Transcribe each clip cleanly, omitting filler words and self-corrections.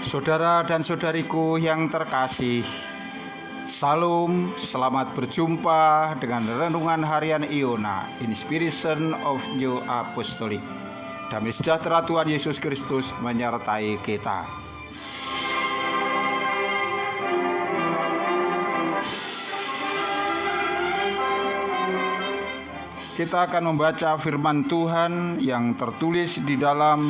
Saudara dan saudariku yang terkasih, Salam, selamat berjumpa dengan Renungan Harian Iona, Inspiration of New Apostolic. Damai sejahtera Tuhan Yesus Kristus menyertai kita. Kita akan membaca firman Tuhan yang tertulis di dalam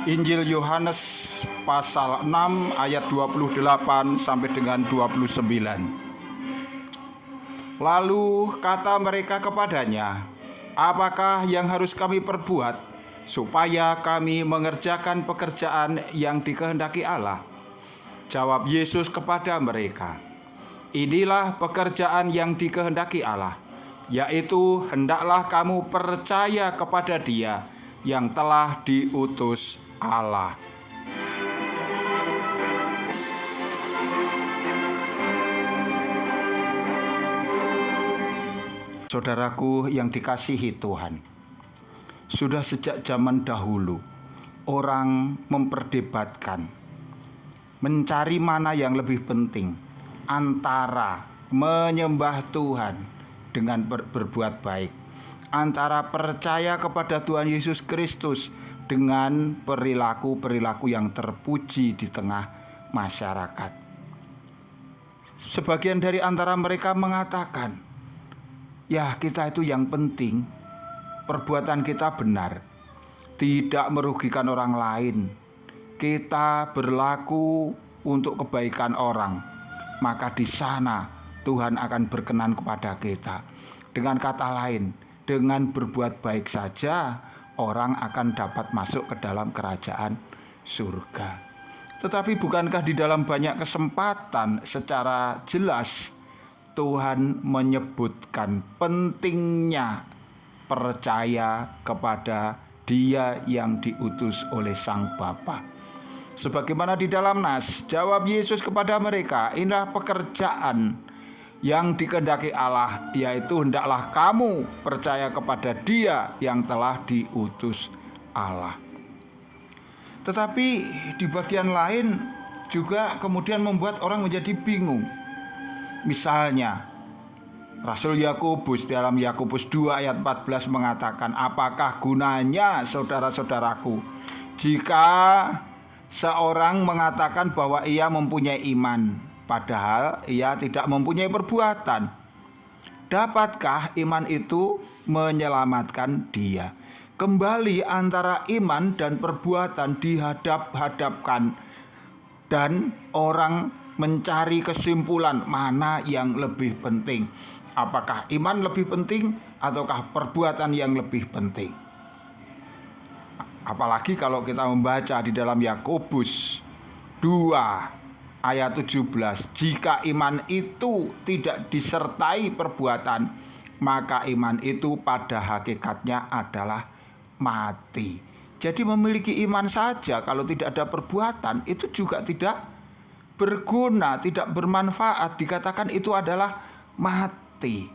Injil Yohanes pasal 6 ayat 28 sampai dengan 29. Lalu kata mereka kepadanya, "Apakah yang harus kami perbuat supaya kami mengerjakan pekerjaan yang dikehendaki Allah?" Jawab Yesus kepada mereka, "Inilah pekerjaan yang dikehendaki Allah, yaitu hendaklah kamu percaya kepada Dia yang telah diutus Allah." Saudaraku yang dikasihi Tuhan, sudah sejak zaman dahulu orang memperdebatkan, mencari mana yang lebih penting antara menyembah Tuhan dengan berbuat baik, antara percaya kepada Tuhan Yesus Kristus dengan perilaku-perilaku yang terpuji di tengah masyarakat. Sebagian dari antara mereka mengatakan, ya, kita itu yang penting perbuatan kita benar, tidak merugikan orang lain, kita berlaku untuk kebaikan orang, maka di sana Tuhan akan berkenan kepada kita. Dengan kata lain, dengan berbuat baik saja orang akan dapat masuk ke dalam kerajaan surga. Tetapi bukankah di dalam banyak kesempatan secara jelas Tuhan menyebutkan pentingnya percaya kepada Dia yang diutus oleh Sang Bapa. Sebagaimana di dalam nas, jawab Yesus kepada mereka, "Inilah pekerjaan yang dikehendaki Allah, yaitu hendaklah kamu percaya kepada Dia yang telah diutus Allah." Tetapi di bagian lain juga kemudian membuat orang menjadi bingung. Misalnya, Rasul Yakobus dalam Yakobus 2 ayat 14 mengatakan, "Apakah gunanya saudara-saudaraku jika seorang mengatakan bahwa ia mempunyai iman, padahal ia tidak mempunyai perbuatan? Dapatkah iman itu menyelamatkan dia?" Kembali antara iman dan perbuatan dihadap-hadapkan, dan orang mencari kesimpulan mana yang lebih penting. Apakah iman lebih penting ataukah perbuatan yang lebih penting? Apalagi kalau kita membaca di dalam Yakobus 2 ayat 17, "Jika iman itu tidak disertai perbuatan, maka iman itu pada hakikatnya adalah mati." Jadi memiliki iman saja kalau tidak ada perbuatan itu juga tidak berguna, tidak bermanfaat, dikatakan itu adalah mati.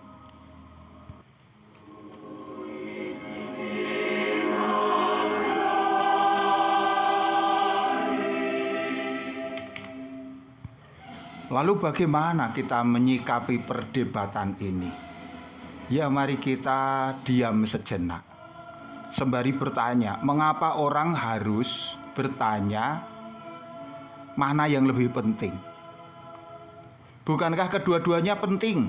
Lalu bagaimana kita menyikapi perdebatan ini? Ya, mari kita diam sejenak sembari bertanya, mengapa orang harus bertanya mana yang lebih penting? Bukankah kedua-duanya penting?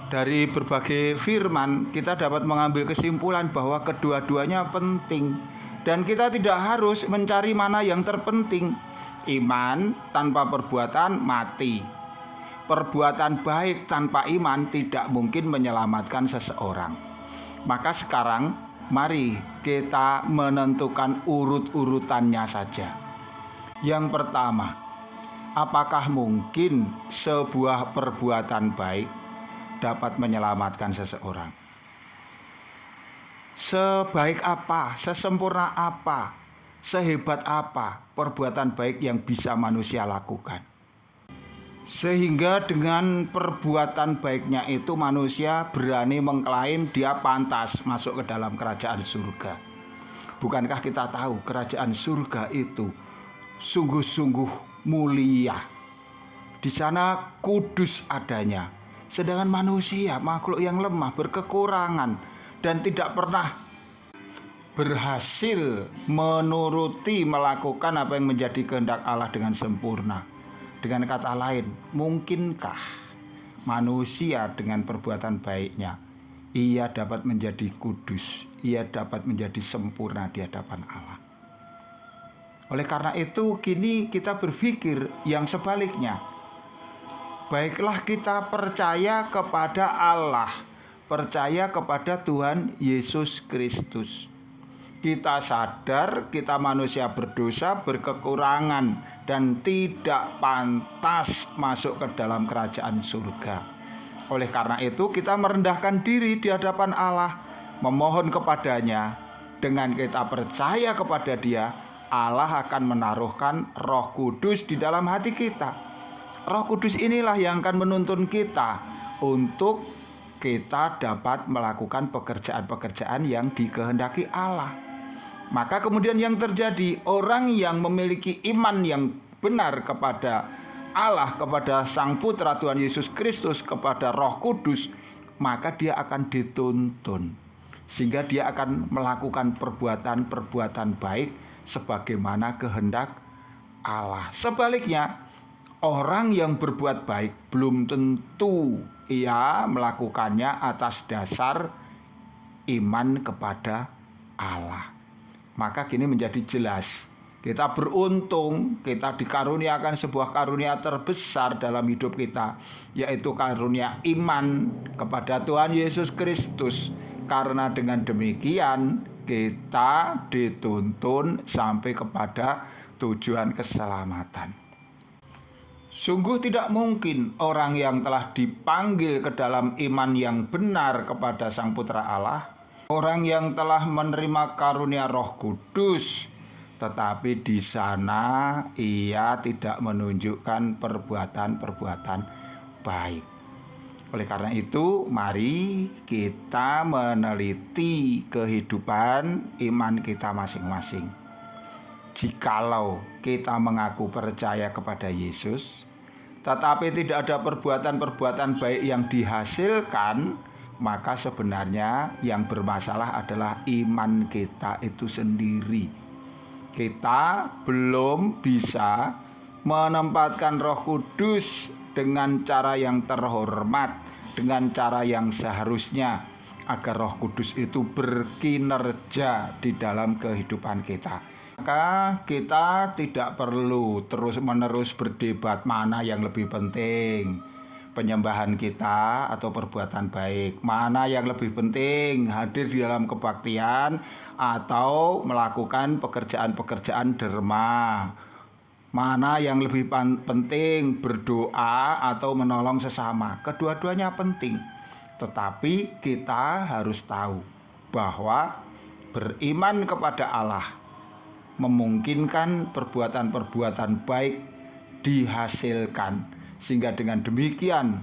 Dari berbagai firman kita dapat mengambil kesimpulan bahwa kedua-duanya penting, dan kita tidak harus mencari mana yang terpenting. Iman tanpa perbuatan mati. Perbuatan baik tanpa iman tidak mungkin menyelamatkan seseorang. Maka sekarang mari kita menentukan urut-urutannya saja. Yang pertama, apakah mungkin sebuah perbuatan baik dapat menyelamatkan seseorang? Sebaik apa, sesempurna apa, sehebat apa perbuatan baik yang bisa manusia lakukan, sehingga dengan perbuatan baiknya itu manusia berani mengklaim dia pantas masuk ke dalam kerajaan surga? Bukankah kita tahu kerajaan surga itu sungguh-sungguh mulia. Di sana kudus adanya. Sedangkan manusia makhluk yang lemah, berkekurangan, dan tidak pernah berhasil menuruti melakukan apa yang menjadi kehendak Allah dengan sempurna. Dengan kata lain, mungkinkah manusia dengan perbuatan baiknya ia dapat menjadi kudus, ia dapat menjadi sempurna di hadapan Allah? Oleh karena itu, kini kita berpikir yang sebaliknya. Baiklah kita percaya kepada Allah, percaya kepada Tuhan Yesus Kristus. Kita sadar kita manusia berdosa, berkekurangan, dan tidak pantas masuk ke dalam kerajaan surga. Oleh karena itu kita merendahkan diri di hadapan Allah, memohon kepadanya. Dengan kita percaya kepada Dia, Allah akan menaruhkan Roh Kudus di dalam hati kita. Roh Kudus inilah yang akan menuntun kita untuk kita dapat melakukan pekerjaan-pekerjaan yang dikehendaki Allah. Maka kemudian yang terjadi, orang yang memiliki iman yang benar kepada Allah, kepada Sang Putra Tuhan Yesus Kristus, kepada Roh Kudus, maka dia akan dituntun, sehingga dia akan melakukan perbuatan-perbuatan baik sebagaimana kehendak Allah. Sebaliknya, orang yang berbuat baik belum tentu ia melakukannya atas dasar iman kepada Allah. Maka kini menjadi jelas, kita beruntung, kita dikaruniakan sebuah karunia terbesar dalam hidup kita, yaitu karunia iman kepada Tuhan Yesus Kristus. Karena dengan demikian kita dituntun sampai kepada tujuan keselamatan. Sungguh tidak mungkin orang yang telah dipanggil ke dalam iman yang benar kepada Sang Putra Allah, orang yang telah menerima karunia Roh Kudus, tetapi di sana ia tidak menunjukkan perbuatan-perbuatan baik. Oleh karena itu, mari kita meneliti kehidupan iman kita masing-masing. Jikalau kita mengaku percaya kepada Yesus, tetapi tidak ada perbuatan-perbuatan baik yang dihasilkan, maka sebenarnya yang bermasalah adalah iman kita itu sendiri. Kita belum bisa menempatkan Roh Kudus dengan cara yang terhormat, dengan cara yang seharusnya, agar Roh Kudus itu berkinerja di dalam kehidupan kita. Maka kita tidak perlu terus-menerus berdebat mana yang lebih penting, penyembahan kita atau perbuatan baik. Mana yang lebih penting, hadir di dalam kebaktian atau melakukan pekerjaan-pekerjaan derma. Mana yang lebih penting, berdoa atau menolong sesama. Kedua-duanya penting. Tetapi kita harus tahu bahwa beriman kepada Allah memungkinkan perbuatan-perbuatan baik dihasilkan, sehingga dengan demikian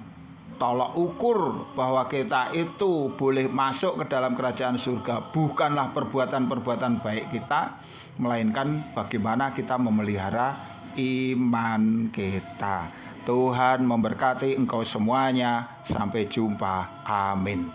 tolak ukur bahwa kita itu boleh masuk ke dalam kerajaan surga bukanlah perbuatan-perbuatan baik kita, melainkan bagaimana kita memelihara iman kita. Tuhan memberkati engkau semuanya. Sampai jumpa. Amin.